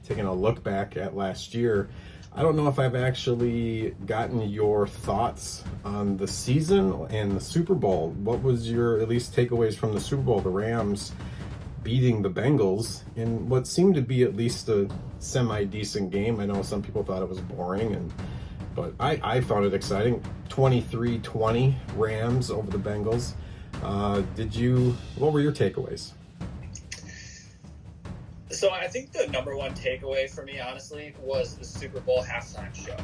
taking a look back at last year. I don't know if I've actually gotten your thoughts on the season and the Super Bowl. What was your, at least, takeaways from the Super Bowl? The Rams beating the Bengals in what seemed to be at least a semi-decent game. I know some people thought it was boring, but I found it exciting. 23-20 Rams over the Bengals. What were your takeaways? So I think the number one takeaway for me, honestly, was the Super Bowl halftime show.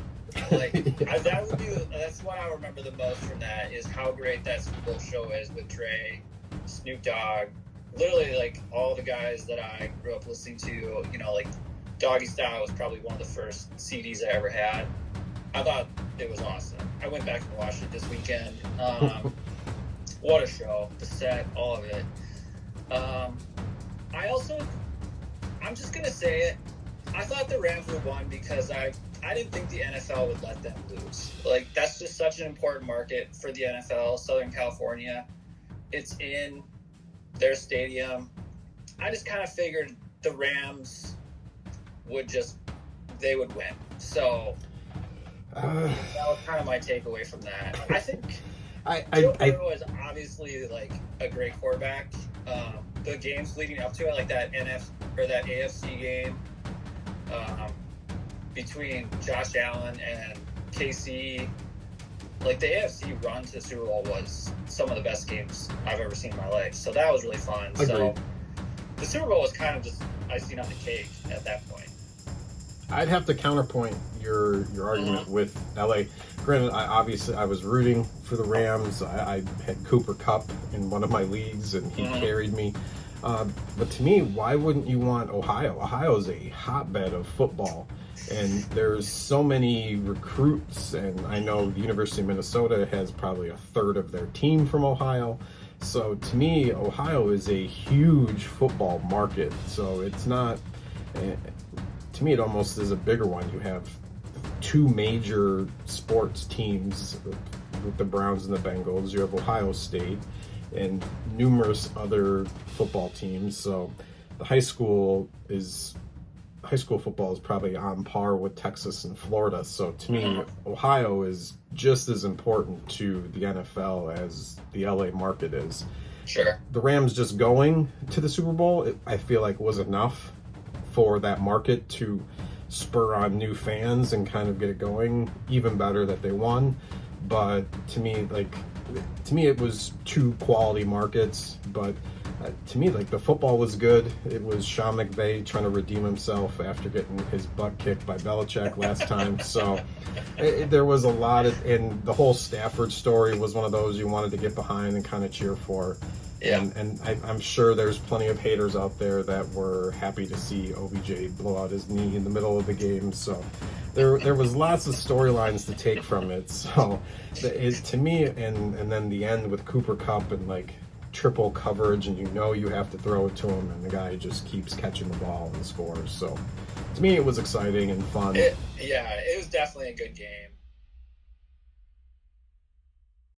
Like that's what I remember the most from that, is how great that Super Bowl show is with Dre, Snoop Dogg, literally like all the guys that I grew up listening to. You know, like Doggy Style was probably one of the first CDs I ever had. I thought it was awesome. I went back and watched it this weekend. What a show! The set, all of it. I'm just going to say it. I thought the Rams would won because I didn't think the NFL would let them lose. Like, that's just such an important market for the NFL, Southern California. It's in their stadium. I just kind of figured the Rams would win. So that was kind of my takeaway from that. I think Joe Burrow is obviously like a great quarterback. The games leading up to it, like that AFC game between Josh Allen and KC, like the AFC run to the Super Bowl was some of the best games I've ever seen in my life. So that was really fun. Agreed. So the Super Bowl was kind of just icing on the cake at that point. I'd have to counterpoint your argument with LA. Granted, I was rooting for the Rams. I had Cooper Kupp in one of my leagues, and he carried me. But to me, why wouldn't you want Ohio? Ohio is a hotbed of football, and there's so many recruits. And I know the University of Minnesota has probably a third of their team from Ohio. So to me, Ohio is a huge football market. So it's not. To me, it almost is a bigger one. You have two major sports teams with the Browns and the Bengals. You have Ohio State and numerous other football teams. So the high school football is probably on par with Texas and Florida. So to me, Ohio is just as important to the NFL as the LA market is. Sure. The Rams just going to the Super Bowl, I feel like, was enough for that market to spur on new fans and kind of get it going. Even better that they won. But to me, it was two quality markets. But to me, the football was good. It was Sean McVay trying to redeem himself after getting his butt kicked by Belichick last time. So there was a lot and the whole Stafford story was one of those you wanted to get behind and kind of cheer for. Yeah. And I'm sure there's plenty of haters out there that were happy to see OBJ blow out his knee in the middle of the game. So there was lots of storylines to take from it. So to me, and then the end with Cooper Kupp and triple coverage, and you have to throw it to him, and the guy just keeps catching the ball and scores. So to me, it was exciting and fun. It was definitely a good game.